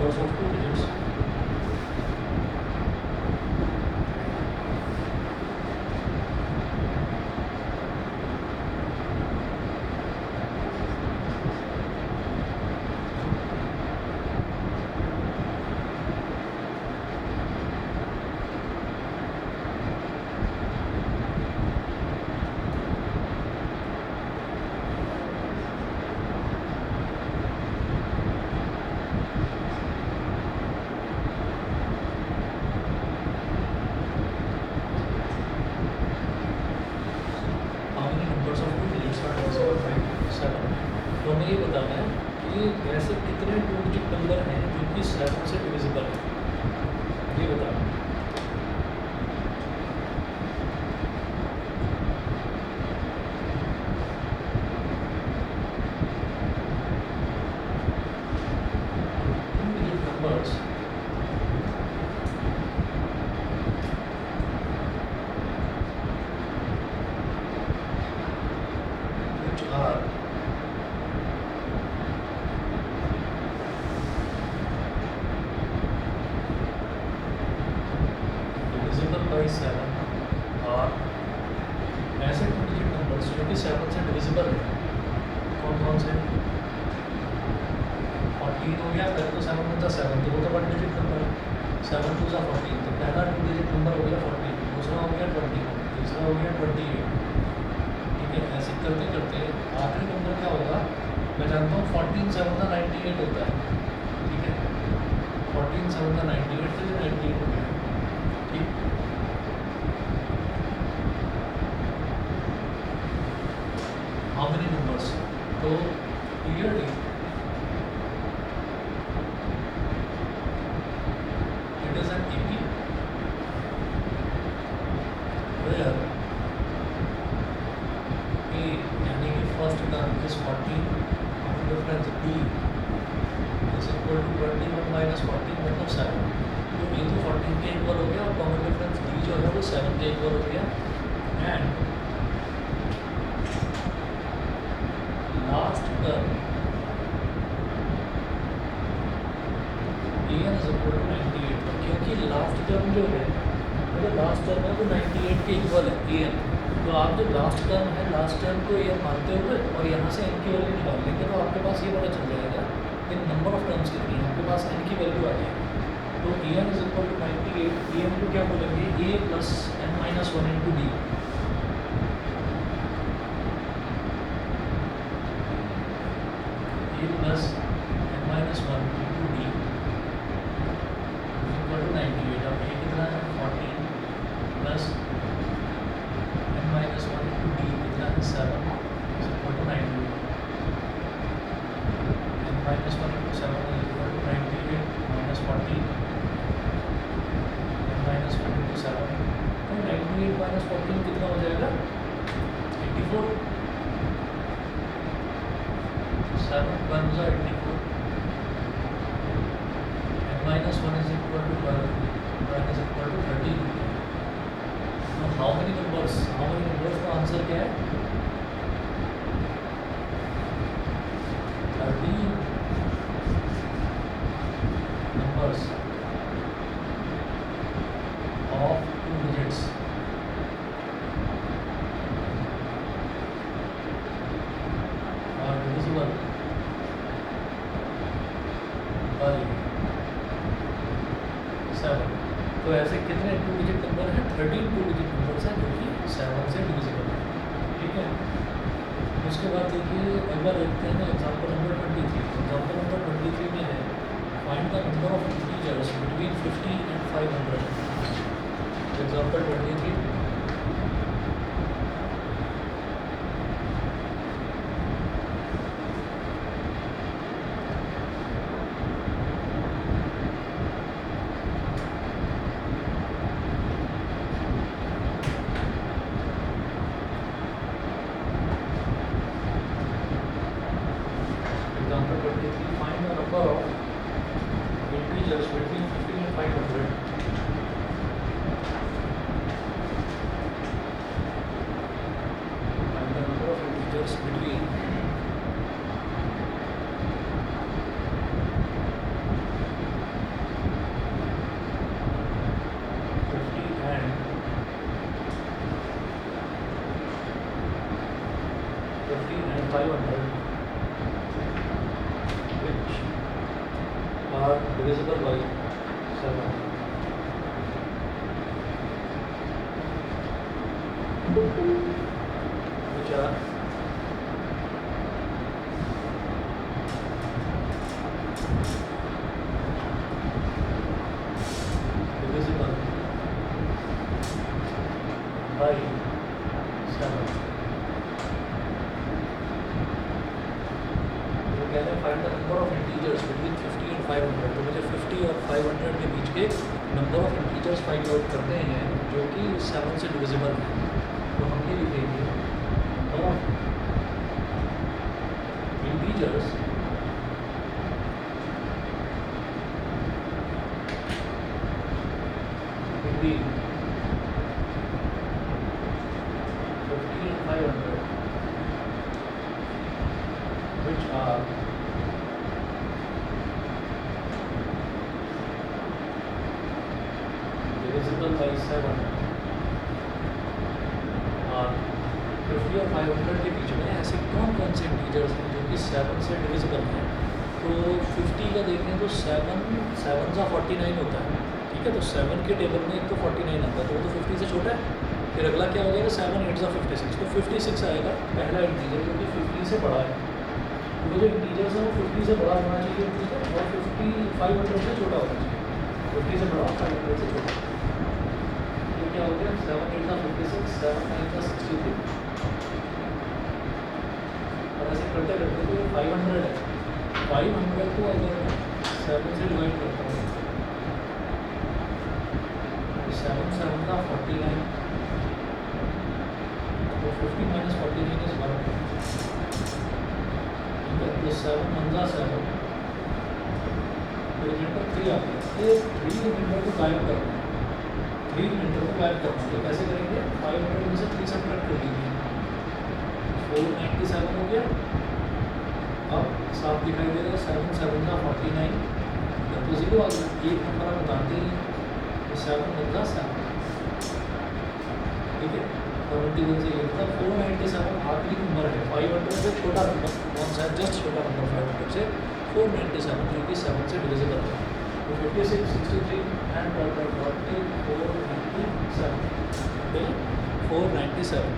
numbers of 2 digits. तो हमें ये बताना है कि ऐसे कितने 2 डिजिट नंबर हैं जो कि 7 से डिविजिबल है, ये बताना है। numbers which are divisible by 7 और ऐसे 2 डिजिट नंबर्स जो कि 7 से डिविजिबल है, कौन कौन से? 14 हो गया, पहले तो 7 में था 7 तो वो तो 1 डिजिट नंबर है, 7 2 सा 14, तो पहला 2 डिजिट नंबर हो गया 14, दूसरा हो गया 20, तीसरा हो गया 28। ठीक है, ऐसे करते करते आखिरी नंबर क्या होगा? मैं जानता हूँ 14 7 का 98 होता है। ठीक है, 14 7 का 98 तो 98 हो गया। ठीक, हाउ मेनी नंबर्स? तो clearly it is an AP where A यानी कि first term is 14, common difference B is equal to 21 minus 14 मतलब 7। तो ये तो 14 के इक्वल हो गया और कॉमन डिफरेंस B जो है वो 7 के इक्वल हो गया। And last term an is equal to 98, क्योंकि लास्ट टर्म जो है मतलब लास्ट टर्म है वो 98 के इक्वल है an, तो आप जो लास्ट टर्म है लास्ट टर्म को an मानते हुए और यहाँ से n की वैल्यू निकाल लेंगे तो आपके पास ये पता चल जाएगा कि नंबर ऑफ टर्म्स कितनी है, आपके पास n की वैल्यू आ जाएगी। तो an is equal to 98, an को क्या बोलेंगे? a plus n minus 1 into D. a plus n minus 1 into D 98। अब ये कितना है? 14 plus n minus 1 into D कितना है? 7 is equal to 98। n minus 1 into 7 is equal to 98 minus 40 n minus 1 into 7, तो 98 माइनस 14 कितना हो जाएगा? 84। 7 1 is 84, n minus 1 is equal to 12, 1 is equal to 13। Now how many numbers? How many numbers का answer क्या है? 13 numbers of 2 digits are divisible by 7। तो ऐसे कितने 2 डिजिट नंबर हैं? 13 2 डिजिट नंबर्स हैं जो कि 7 से डिविजिबल है। ठीक है, उसके बाद देखिए अगला देखते हैं एग्जाम्पल नंबर 23। एग्जाम्पल नंबर 23 में है find the number of integers between 50 and 500। Example 23 find the number of integers between 50 and 500। Find the number of integers between 50 500 which are divisible by 7, which are divisible by 7. कहते हैं find the number of integers between 50 and 500। तो मुझे 50 और 500 के बीच के number of integers find out करते हैं जो कि 7 से डिविजिबल है। तो हम ये लिखेंगे number of integers between 50 and 500 which are divisible by 7 और 50 और 500 के बीच में ऐसे कौन कौन से इंटीजर्स हैं जो कि 7 से डिविजिबल हैं। तो 50 का देखें तो 7 का 49 होता है, ठीक है। तो 7 के टेबल में एक तो 49 आता है, तो वो तो 50 से छोटा है। फिर अगला क्या हो जाएगा, 7 8 ज़ा 56, तो 56 आएगा पहला इंटीजर जो कि 50 से बड़ा है। तो जो इंटीजर्स है वो 50 से बड़ा होना चाहिए इंटीजर, और 50 500 से छोटा होना चाहिए। 50 से बड़ा, 500 से छोटा। तो क्या हो गया, 7 8 ज़ा 56, 7 9 ज़ा 63, और ऐसे करते करते तो 500 है। 500 को अगर मैं 7 से डिवाइड करता हूँ तो 7 7 का 49, तो 50 minus 49 is 1, ठीक है। तो 7 1 ज़ा 7, तो रिमाइंडर 3 आ गया। ये 3 रिमाइंडर को गायब करना है, 3 रिमाइंडर को गायब करना है। तो कैसे करेंगे, 500 में से 3 सब्ट्रैक्ट कर दीजिए, 497 हो गया। अब साफ दिखाई दे रहा है, 7 7 ज़ा 49, तो 0 आ गया। एक नंबर आप बताते ही, तो 7 1 ज़ा 7, ठीक है। 71 से 8 था, 497 आखिरी नंबर है। 500 से छोटा नंबर कौन सा है, जस्ट छोटा नंबर 500 से 497 जो कि 7 से डिविजिबल है। तो 56 63 एंड 497,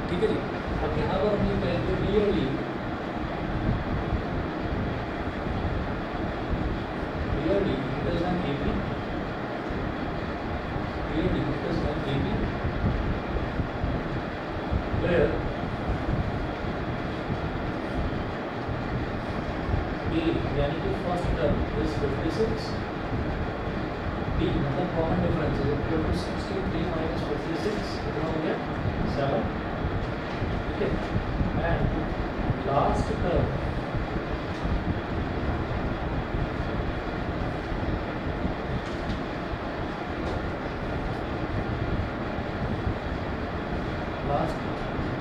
ठीक है जी। अब यहाँ पर हम ये कहेंगे clearly it is an AB, clearly it is an AB where A यानी कि फर्स्ट टर्म इज 56, B मतलब common difference is equal to 63 minus 56, कितना हो गया 7, ठीक है। And last term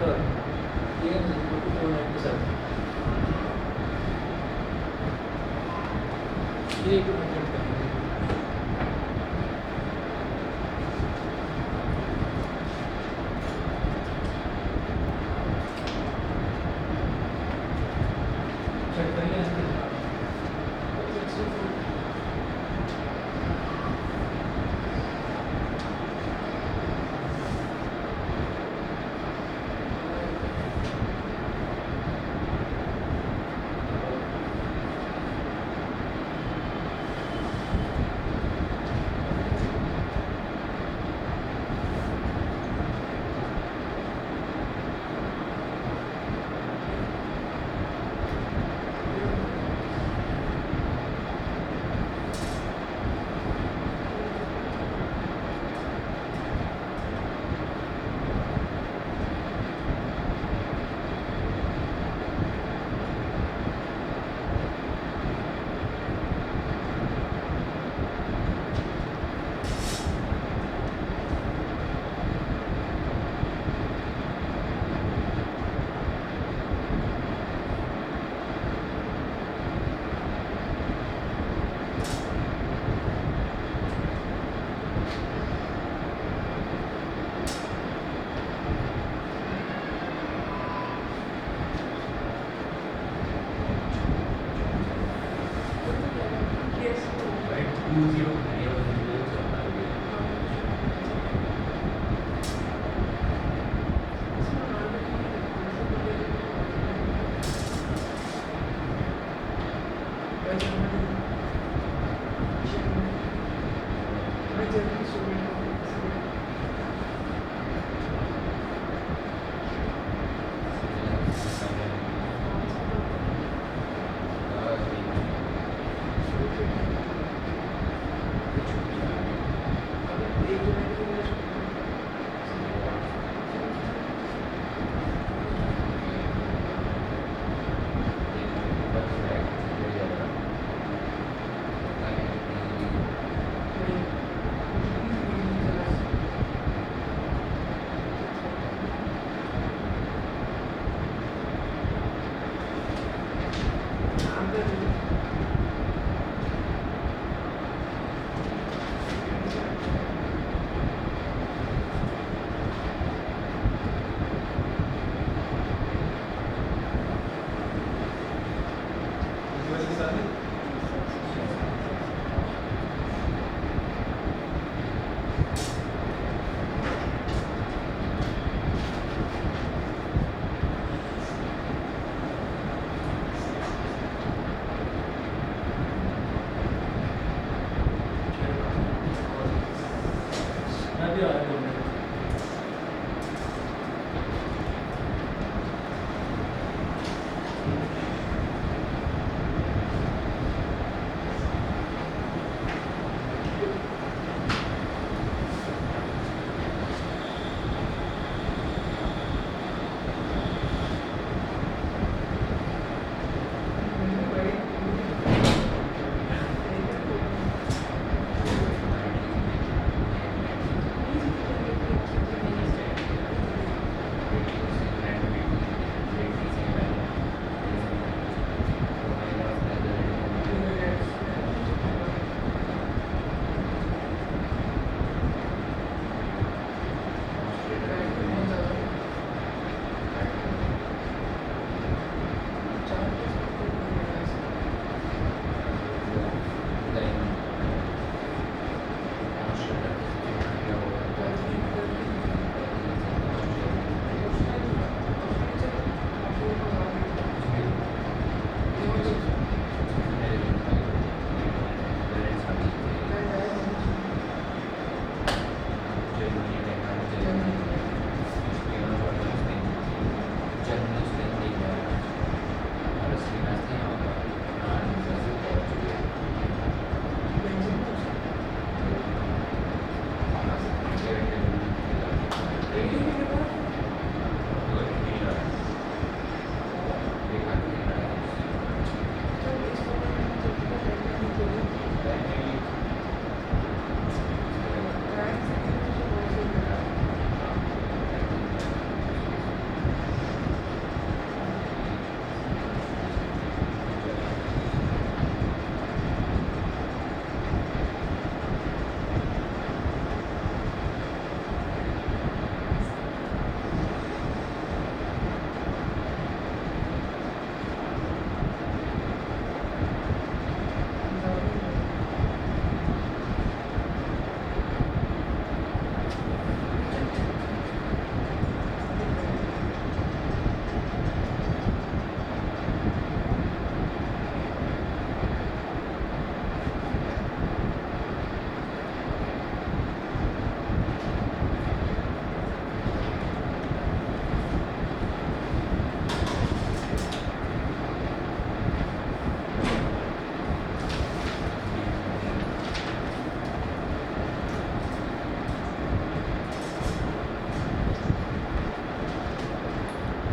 A is equal to 497। ये एक मेथड करेंगे। चेक करिए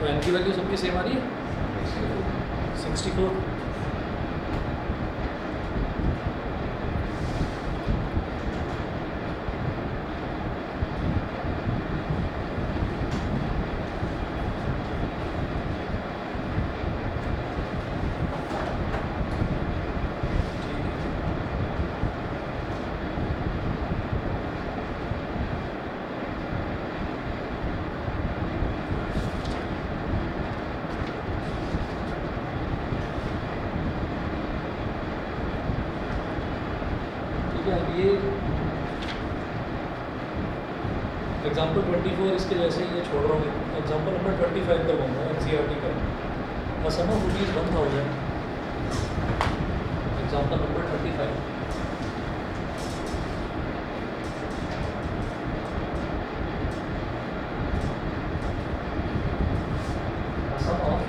तो एन की वैल्यू सबकी सेम आ रही है 64। ये एग्जाम्पल 24 इसके जैसे ही ये छोड़ रहा हूँ। एग्जाम्पल नंबर 25 का बोलूँगा NCERT का। A sum of ₹1000। Example number 35। A sum of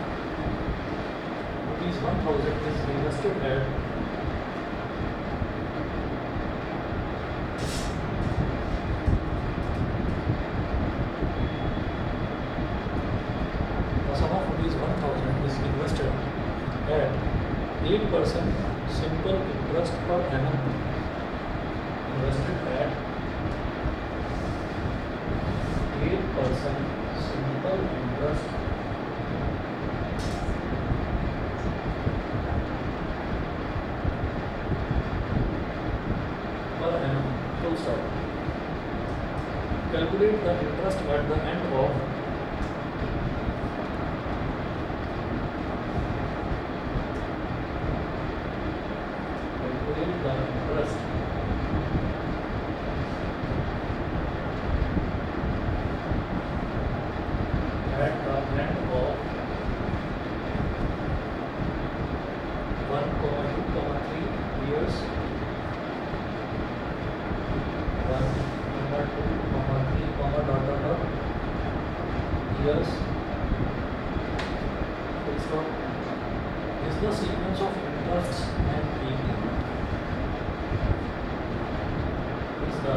₹1000 is invested at at 8% simple interest per annum. Invested at 8% simple interest per annum. Full stop. Calculate the interest at the end of years. So is the sequence of interests and AP is the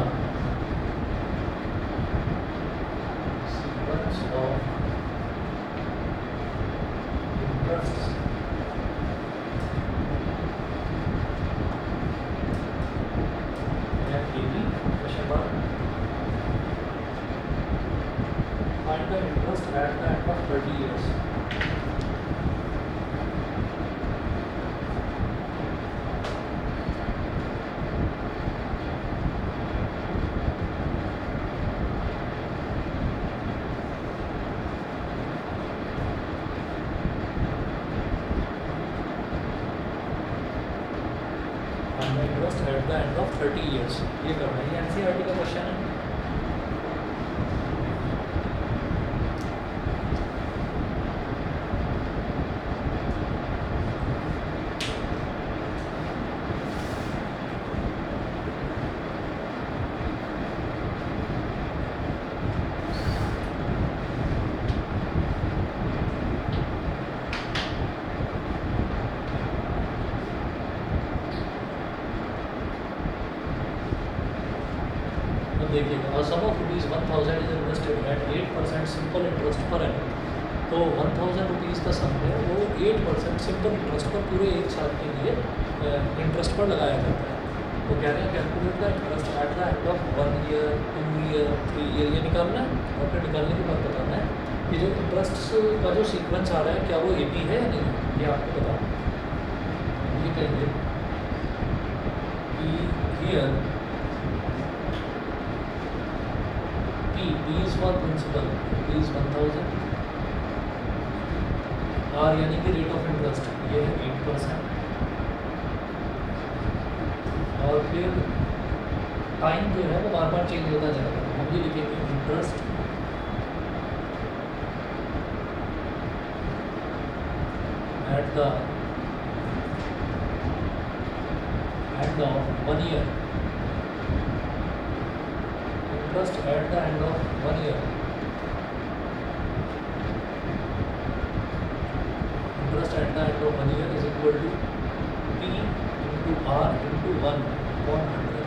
sequence of interests and AP? Question mark. Find the interest at the end of 30 years. Find the interest at the end of 30 years. ये करना है, ये NCERT का question है। देखिएगा, a sum of ₹1000 is invested at 8% simple interest per annum। तो 1000 rupees का सम है वो 8% सिंपल इंटरेस्ट पर पूरे एक साल के लिए इंटरेस्ट पर लगाया जाता है। वो कह रहे हैं calculate the interest at the end of 1 year 2 year 3 year ये निकालना है और फिर निकालने के बाद बताना है कि जो इंटरेस्ट का जो सीक्वेंस आ रहा है क्या वो AP है या नहीं, ये आपको बताना। ये कहेंगे here P is for principal is 1000 R यानी कि रेट ऑफ इंटरेस्ट ये है 8% और फिर टाइम जो है वो बार बार चेंज होता जाएगा। हम ये लिखेंगे interest at the end of 1 year. Interest at the end of 1 year. Interest at the end of 1 year is equal to P into R into 1 upon 100।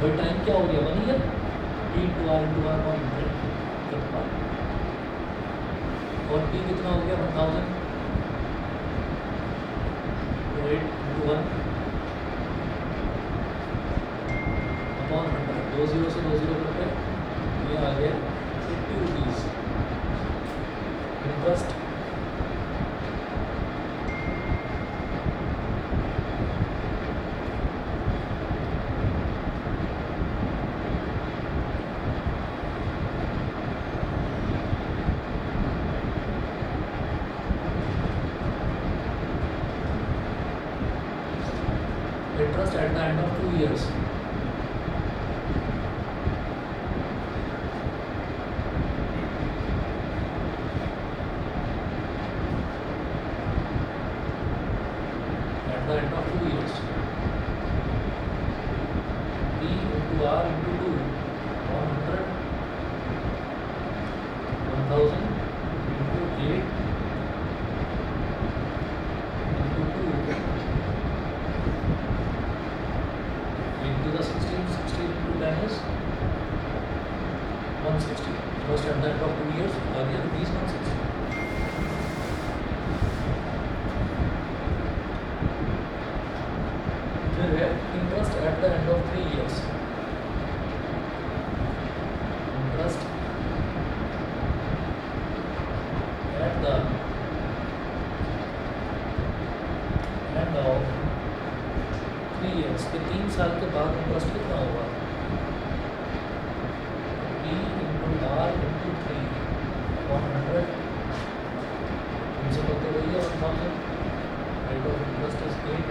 तो टाइम क्या हो गया 1 year, P into R into 1 upon 100। और P कितना हो गया 1000 तो 8 into 1 upon 100 दो जीरो से दो जीरो करके ये आ गया 50 rupees. Interest interest at the end of 2 years. At the end of 2 years. P into R into 2 100 1000 into 8 into 2 into the 16 into 10 is 160. First at the end of 2 years again rupees 160. फिर है interest at the end of 3 years. Interest at the end of 3 years के 3 साल के बाद interest कितना होगा P into R into 3 upon 100 principal तो वही है 1000 rate of interest is 8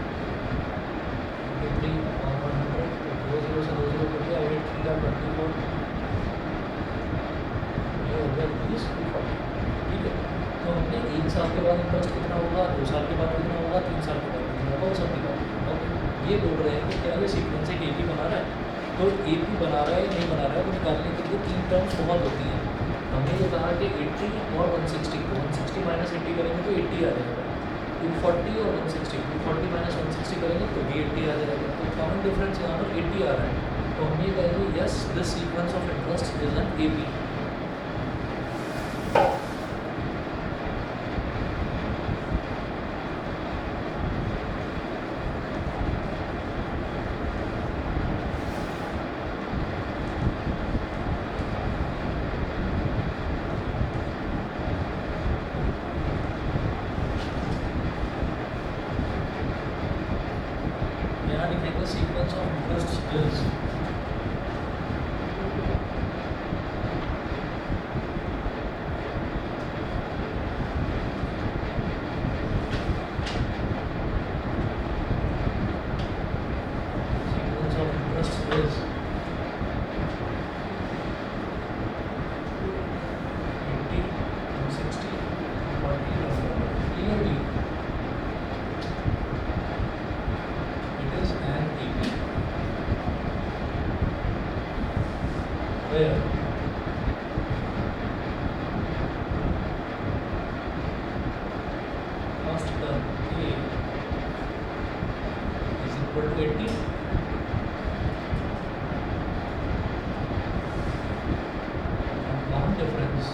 into 3 upon 100 तो दो जीरो से दो जीरो करके 8 3 का 24 ये हो गया रुपीज़ 240। ठीक है तो हमने 1 साल के बाद इंटरेस्ट कितना होगा 2 साल के बाद कितना होगा 3 साल के बाद कितना होगा वो सब निकाल। ये बोल रहे हैं कि क्या ये सीक्वेंस एक AP बना रहा है तो AP बना रहा है नहीं बना रहा है तो निकालने के लिए 3 टर्म्स बहुत होती हैं। हमने ये कहा कि 80 और 160 को 160 माइनस 80 करेंगे तो 80 आ जाएगा 240 और 160 240 माइनस 160 करेंगे तो भी 80 आ जाएगा। तो कॉमन डिफरेंस यहाँ पर 80 आ रहा है तो हम ये कहेंगे yes this sequence of interest is an AP। The sequence of interest is where first term A is equal to 80 and common difference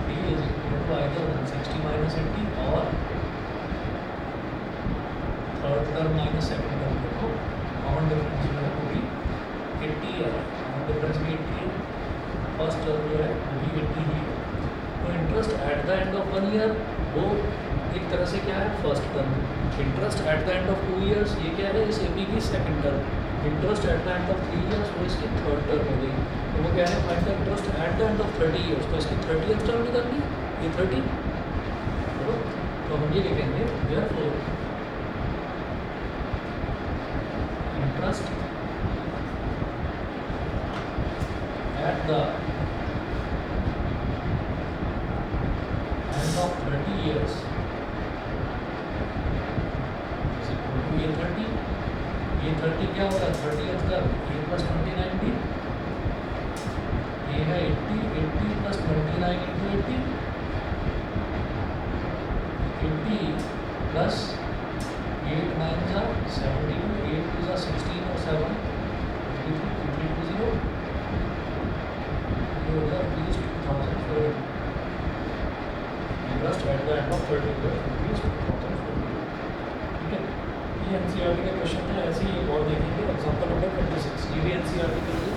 B is equal to either 160 minus 80 or third term minus second term देखो common difference जो है वो भी 80 है। Common difference भी 80 है first term जो है वो भी 80 ही है। तो interest at the end of 1 year वो एक तरह से क्या है first term. Interest at the end of 2 years ये क्या है इस AP की second term. Interest at the end of 3 years वो इसकी थर्ड टर्म हो गई। तो वो क्या है find the interest at the end of 30 years तो इसकी 30th टर्म निकालनी ये 30 तो हम ये लिखेंगे therefore interest at the end of 30 years is equal to ये 30 क्या होगा 30th का A plus 29 भी ये है 80 plus 29 into 80 plus 8 9 जा 72 8 2 जा 16 और 7 23 0 हो गया rupees 2400 interest at the end of 30 year rupees 2400। ठीक है, ये एनसीईआरटी का क्वेश्चन है। ऐसे ही एक और देखेंगे एग्जांपल नंबर 26, ये भी एनसीईआरटी के लिए।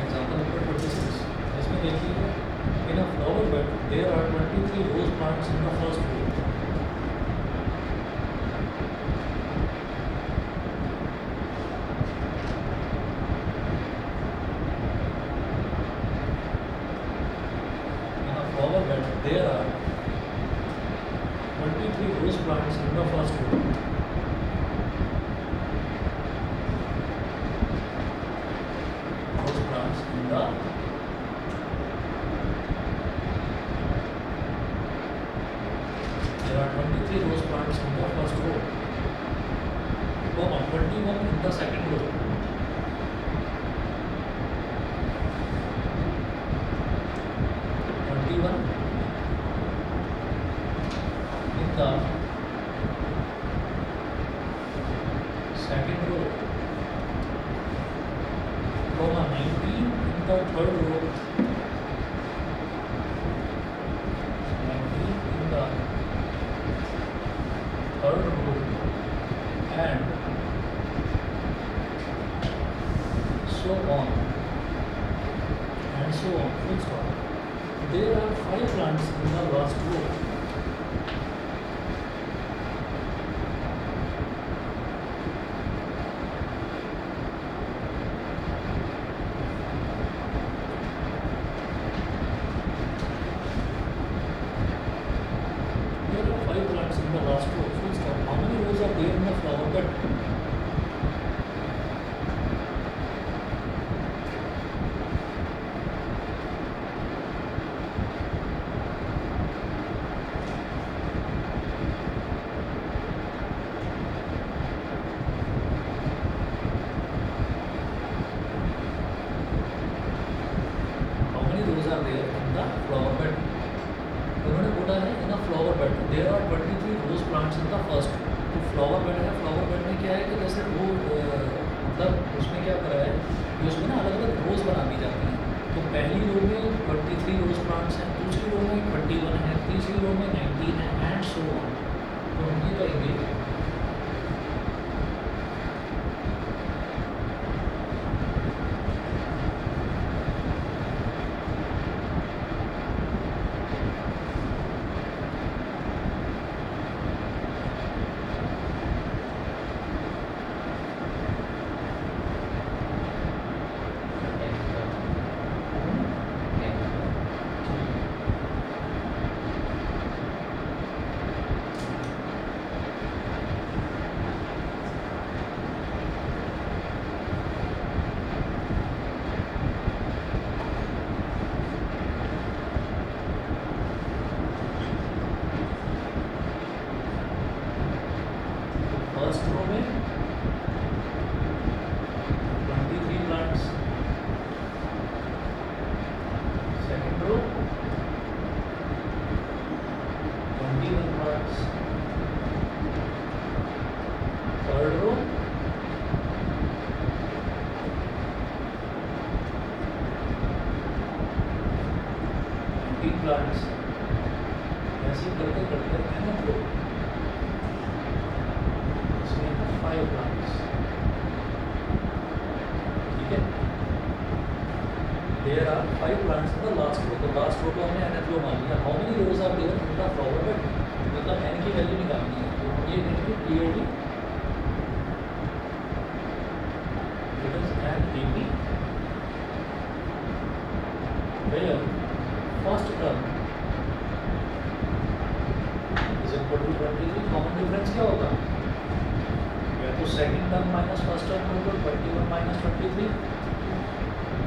एग्जांपल नंबर 26, इसमें देखिए in a flower bed there are 23 rose plants in the first row. Flower bed, there are 23 rose plants in the first row. Rose plants in the there are 23 rose plants in the first row. 21 in the second row. 21 in the second row, 19 in the third row, 19 in the third row, and so on and so on. Full stop. There are 5 plants in the last row. There are 5 plants in the last row. Full stop. How many rows are there in the flower bed? How many rows are there in the flower bed? उन्होंने बोला है in a flower bed there are 23 rose plants in the first. तो flower bed है, flower bed में क्या है कि जैसे वो मतलब उसमें क्या करा है कि उसमें ना अलग अलग रोज बना दी जाती हैं। तो पहली रो में 23 रोज प्लांट्स हैं, दूसरी रो में 21 है, तीसरी रो में 19 है, एंड सो ऑन। तो हम ये करेंगे फर्स्ट रो में 23 plants, second row 21 plants, third row 19 plants. ऐसे करते करते nth रो 5 plants. ठीक है, there are 5 plants in the last row. तो लास्ट रो को हमने nth रो मान लिया। How many rows are there in the flower bed? मतलब n की वैल्यू निकालनी है। तो ये देखेंगे clearly it is n dp where first term is equal to 23। Common difference क्या होगा? तो second term minus first term कर दो 21 माइनस 23,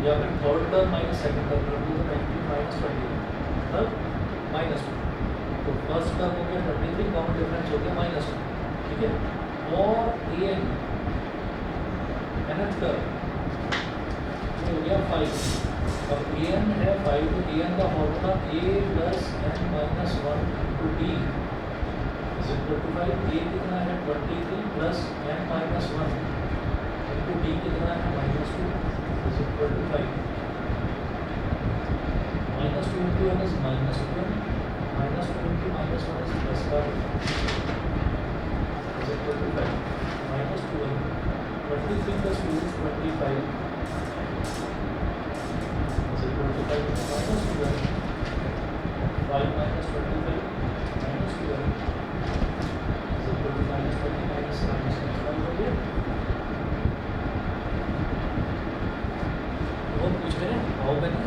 या फिर third term minus second term कर दो 19 माइनस 21 मतलब -2। तो फर्स्ट टर्म हो गया 23, कॉमन डिफरेंस हो गया -2। ठीक है, और an nth टर्म हो गया 5। अब ए एन है 5, तो ए एन का formula a plus N minus 1 into D is equal to 5। A कितना है 23 plus N minus 1 into D कितना है -2 is equal to 5। -2 into one is -2, -2 into -1 is +5 is equal to 5। -2 23 plus 2 is 25 is equal to 5 minus 12, 5 minus 25 minus 12 is equal to -20 minus 5 हो गया। वो पूछ रहे हैं how many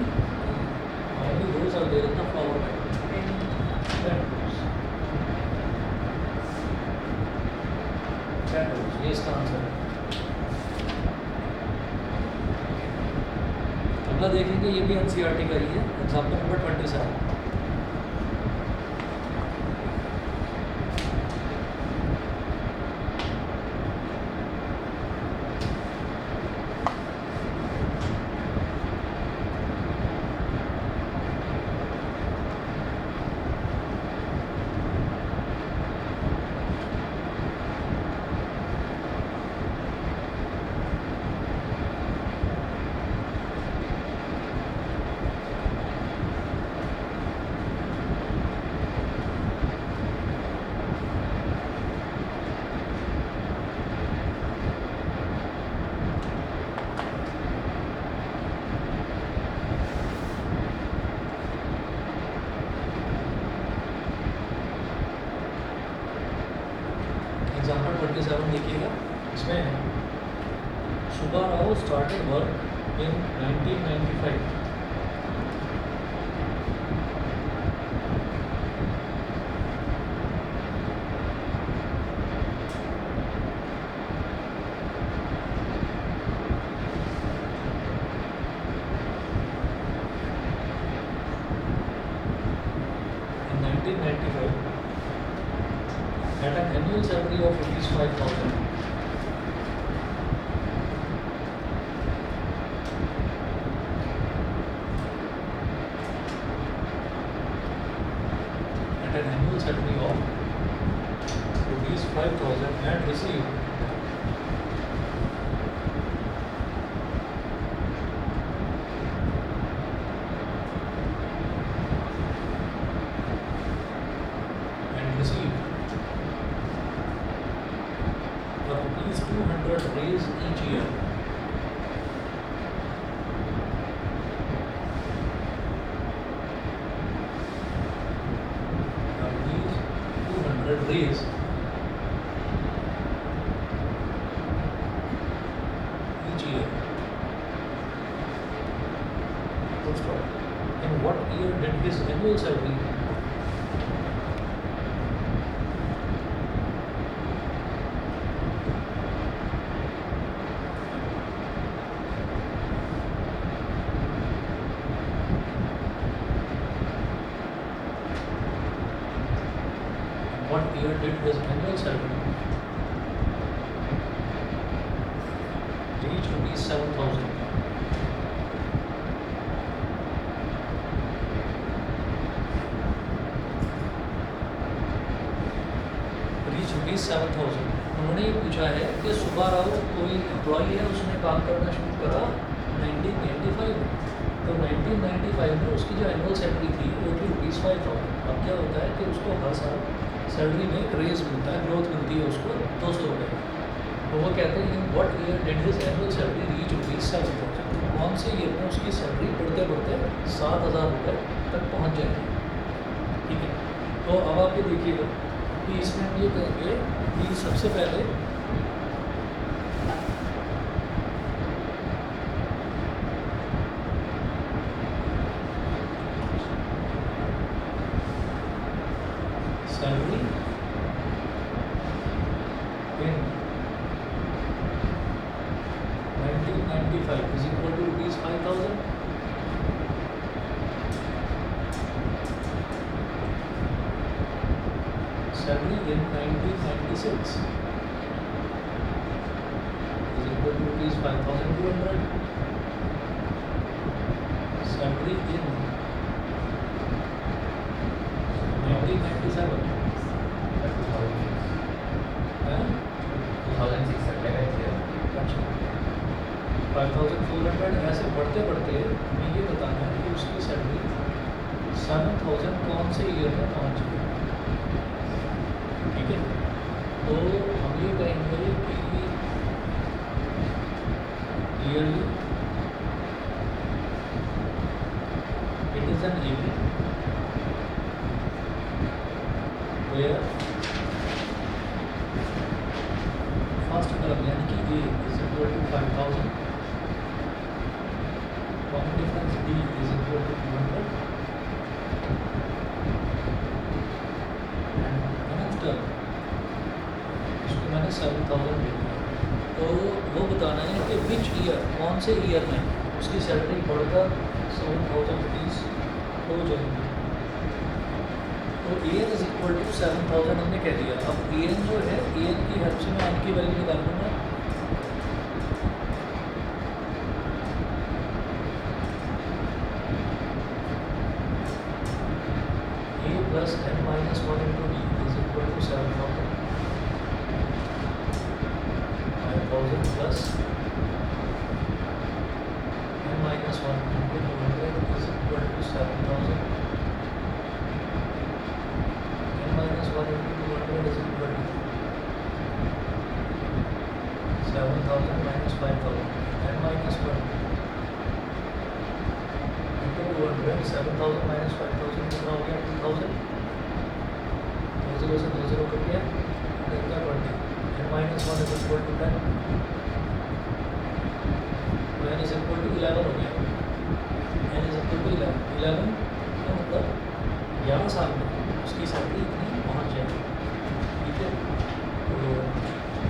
rows are there in the flower bed. ये इसका answer है। अगला देखेंगे, ये भी एनसीईआरटी का ही है, एग्जाम्पल नंबर 27। एग्जाम्पल 27 देखिएगा, इसमें Subbarao started work in 1995। In 1995 at an annual salary of ₹5,000. At an annual salary of ₹5,000 and received ₹200 raise each year. These 200 raise each year. In what year did his annual salary what year did his annual salary reach ₹7,000? Reach ₹7,000। उन्होंने ये पूछा है कि सुब्बाराव कोई employee है, उसने काम करना शुरू करा 1995 में, तो 1995 में उसकी जो एनुअल सैलरी थी वो थी ₹5,000। अब क्या होता है कि उसको हर साल सैलरी में एक रेज मिलता है, ग्रोथ मिलती है उसको ₹200। तो वो कहते हैं in what year did his annual salary reach ₹7,000? कौन से ईयर में उसकी सैलरी बढ़ते बढ़ते ₹7,000 तक पहुंच जाएगी। ठीक है, तो अब आप ये देखिएगा कि इसमें हम ये कहेंगे कि सबसे पहले salary in 1995 is equal to ₹5,000। Salary in 1996 is equal to ₹5,200। Salary in 1997 है 5400 ऐसे बढ़ते बढ़ते हमें ये बताना है कि उसकी सैलरी 7000 कौन से ईयर में पहुंच गई। ठीक है, तो हम ये कहेंगे कि yearly it is an year where first term यानी कि A is equal to 5000, common difference D is equal to 200 and another term इसको मैंने 7000 लिखा। तो वो बताना है कि विच ईयर कौन से ईयर में उसकी सैलरी बढ़कर 7000 रुपीज़ हो जाएगी। तो a N is equal to 7000 हमने कह दिया। अब ए एन जो है ए एन की हेल्प से मैं एन की वैल्यू निकाल दूँगा। A plus N minus 1 into D is equal to 7000 plus n minus 1 into 200 is equal to 7000. n minus 1 into 200 is equal to 7000 minus 5000. n minus 1 into 200 7000 minus 5000 कितना हो गया 2000। 20 से 20 कट गया delta 20। n minus 1 is equal to 10, तो n is equal to 11 हो गया। n is equal to 11 का मतलब 11 साल में उसकी सैलरी इतनी पहुँच जाएगी। ठीक है, तो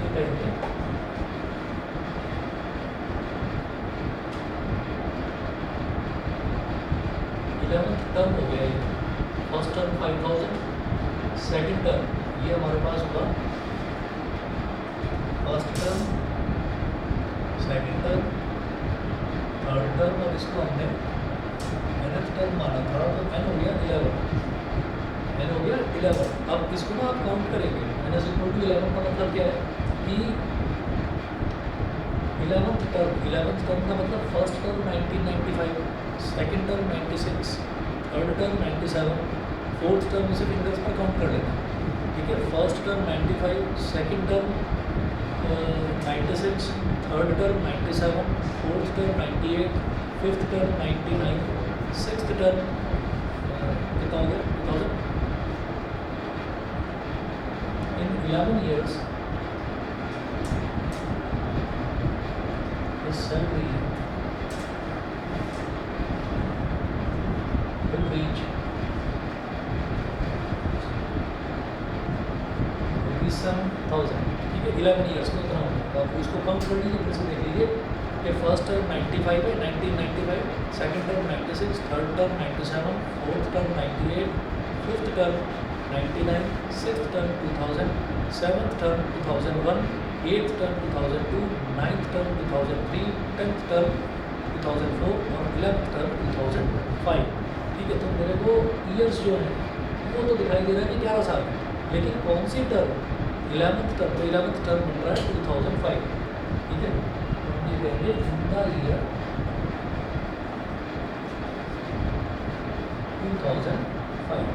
ये कहेंगे 11th टर्म हो गया ये। फर्स्ट टर्म 5000, सेकेंड टर्म ये हमारे पास होगा first term, second term, third term और इसको हमने nth टर्म माना था तो n हो गया 11। n हो गया 11। अब इसको ना आप काउंट करेंगे n इज इक्वल टू 11 का मतलब क्या है कि 11th टर्म का मतलब first term 1995, second term 96, third term 97, fourth term इसे फिंगर्स पर काउंट कर लेना। ठीक है, first term 95, second term 96, third term 97, fourth term 98, fifth term 99, sixth term कितना हो गया 2000। इन 11 years his salary will reach 87,000। ठीक है, 11 years में इतना होगा। तो आप इसको काउंट कर लीजिए, फिर से देख लीजिए कि फर्स्ट टर्म 95 है 1995, second term 96, third term 97, fourth term 98, fifth term 99, sixth term 2000, seventh term 2001, eighth term 2002, ninth term 2003, tenth term 2004 और 11th टर्म 2005। ठीक है, तो मेरे को ईयर्स जो हैं वो तो दिखाई दे रहा है कि 11 साल है, लेकिन कौन सी टर्म 11th टर्म, तो 11th टर्म बन रहा है 2005। ठीक है, ये कहेंगे इन द ईयर 2005।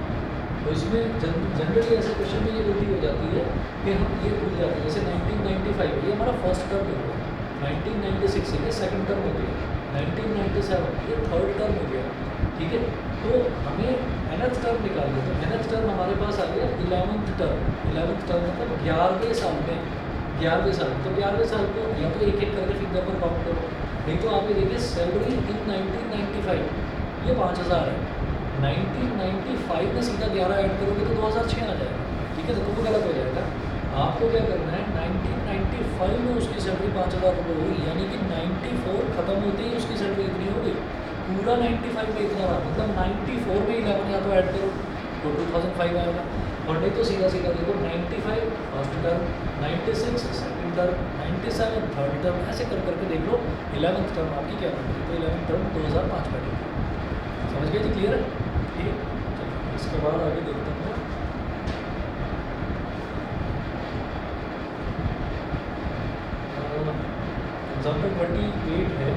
तो इसमें जनरली ऐसे क्वेश्चन में ये गलती हो जाती है कि हम ये भूल जाते हैं, जैसे 1995 ये हमारा फर्स्ट टर्म हो गया, 1996 ये सेकंड टर्म हो गया, 1997 ये थर्ड टर्म हो गया। ठीक है, तो हमें nth टर्म निकालना है। तो nth टर्म हमारे पास आ गया 11th टर्म। 11th टर्म मतलब 11वें साल में, 11वें साल तो 11वें साल को या तो एक एक करके फिंगर पर काउंट करो, नहीं तो आप ये देखिए सैलरी इन 1995 ये 5000 है। 1995 में सीधा 11 ऐड करोगे तो 2006 आ जाएगा। ठीक है, तो वो गलत हो जाएगा। आपको क्या करना है 1995 में उसकी सैलरी 5000 रुपये हुई, यानी कि 94 ख़त्म होते ही उसकी सैलरी इतनी हो गई। पूरा 95 में इतना रहा, मतलब 94 में 11 या तो ऐड करो तो 2005 आएगा, और नहीं तो सीधा सीधा देखो 95 first term, 96 second term, 97 third term, ऐसे कर करके देख लो 11th टर्म आपकी क्या बनेगी। तो 11th टर्म 2005 बैठेगी। समझ गए जी, क्लियर है? ठीक है, चलिए इसके बाद आगे देखते हैं। एग्जाम्पल 28 है।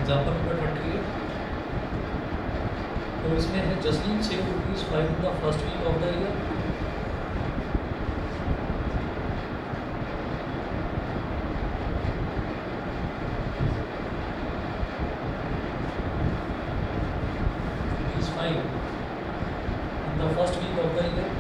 एग्जाम्पल नंबर 28, तो इसमें है Jasleen save ₹5 in the first week of the year. ₹5 in the first week of the year.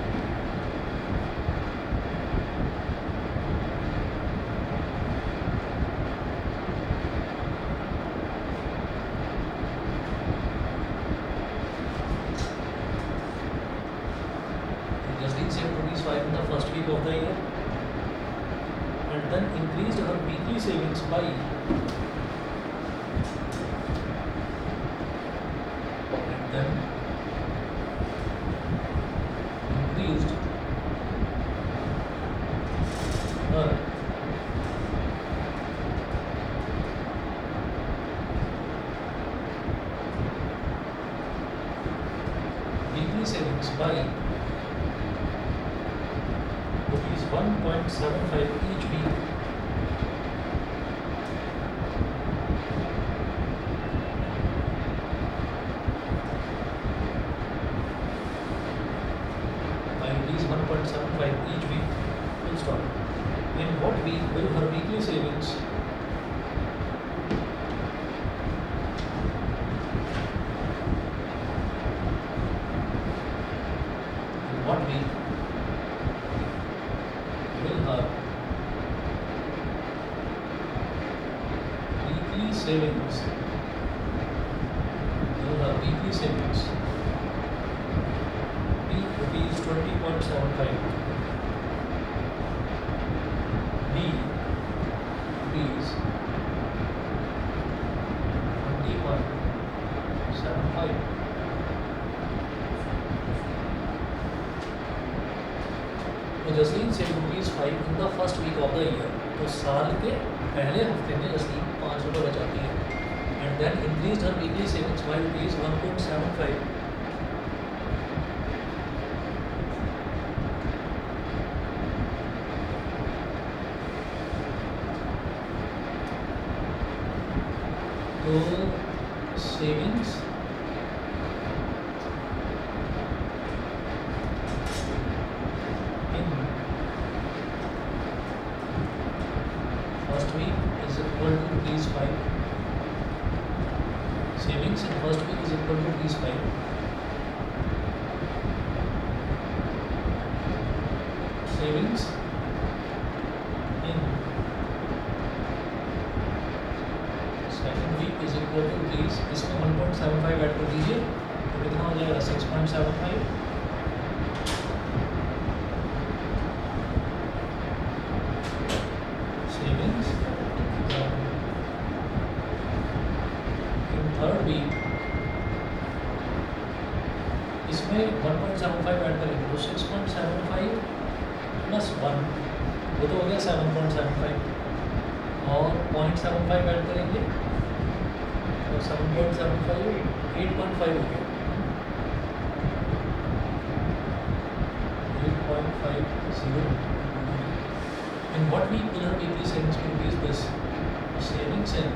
Jasleen saved ₹5 in the first week of the year and then increased her weekly savings by increased her weekly savings by ₹1.75 each week. By ₹1.75 each week. Full stop. In what week will her weekly savings savings be ₹20.75, B ₹20.75. तो जसलीन से ₹5 in the first week of the year, तो साल के पहले हफ्ते में जसलीन ₹5 बचाती है and then increase her weekly savings by ₹1.75. तो savings in first week is equal to ₹5. Savings in first week is equal to ₹5. Savings in second week is equal to इसमें 1.75 ऐड कर दीजिए तो कितना हो जाएगा 6.75. Savings थर्ड वीक इसमें 1.75 add करेंगे तो 6.75 प्लस 1 वो तो हो गया 7.75 और 0.75 ऐड करेंगे तो 7.75 8.5 हो गया 8.50. In what week will her weekly savings be increased? This savings in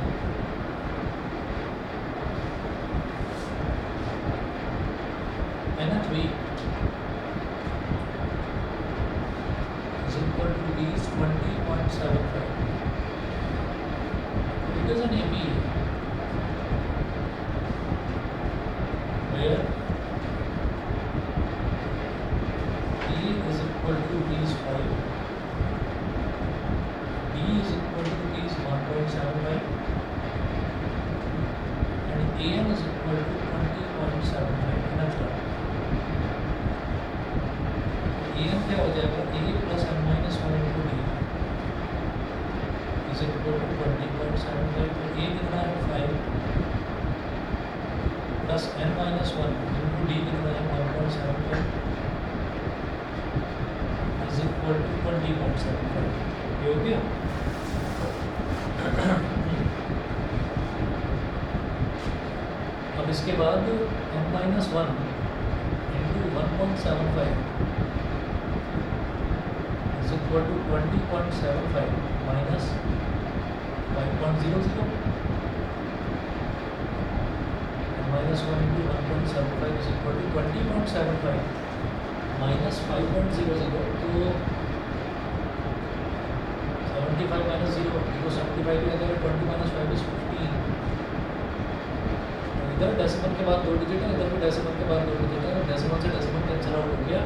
nth week is equal to ₹20.75. It is an APA where M क्या हो जाएगा A plus N minus one into D is equal to 20.75। तो A कितना है 5 plus N minus one into D कितना है 1.75 is equal to 20.75। ये हो गया। अब इसके बाद n minus one into 1.75 is equal to 20.75 minus 5.00 minus one into 1.75 is equal to 20.75 minus 5.00। तो 75 माइनस 0 75 की जगह 20 माइनस 5 इज 15। इधर डेसिमल के बाद 2 डिजिट है, इधर भी डेसिमल के बाद 2 डिजिट है। डेसिमल से डेसिमल कैंसिल आउट हो गया।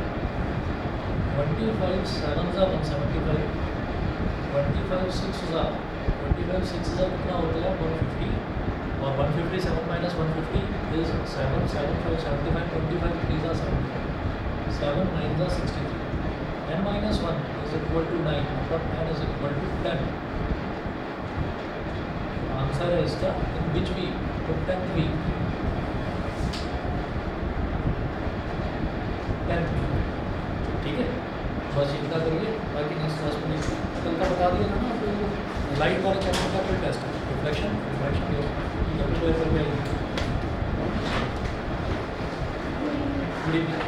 25 7 जा 175 25 6 जा कितना हो गया 150 और 157 माइनस 150 इज 7 7 5 75 25 3 जा 75 7 9 जा 63 n minus 1 is equal to 9 मतलब n is equal to 10। Answer है इसका इन विच वीक तो 10th वीक 10th वीक। ठीक है, बस इतना करिए, बाकी नेक्स्ट क्लास में कल का बता दिया था ना। तो लाइट वाले चैप्टर का फिर टेस्ट है रिफ्लेक्शन पेपर में। Good evening.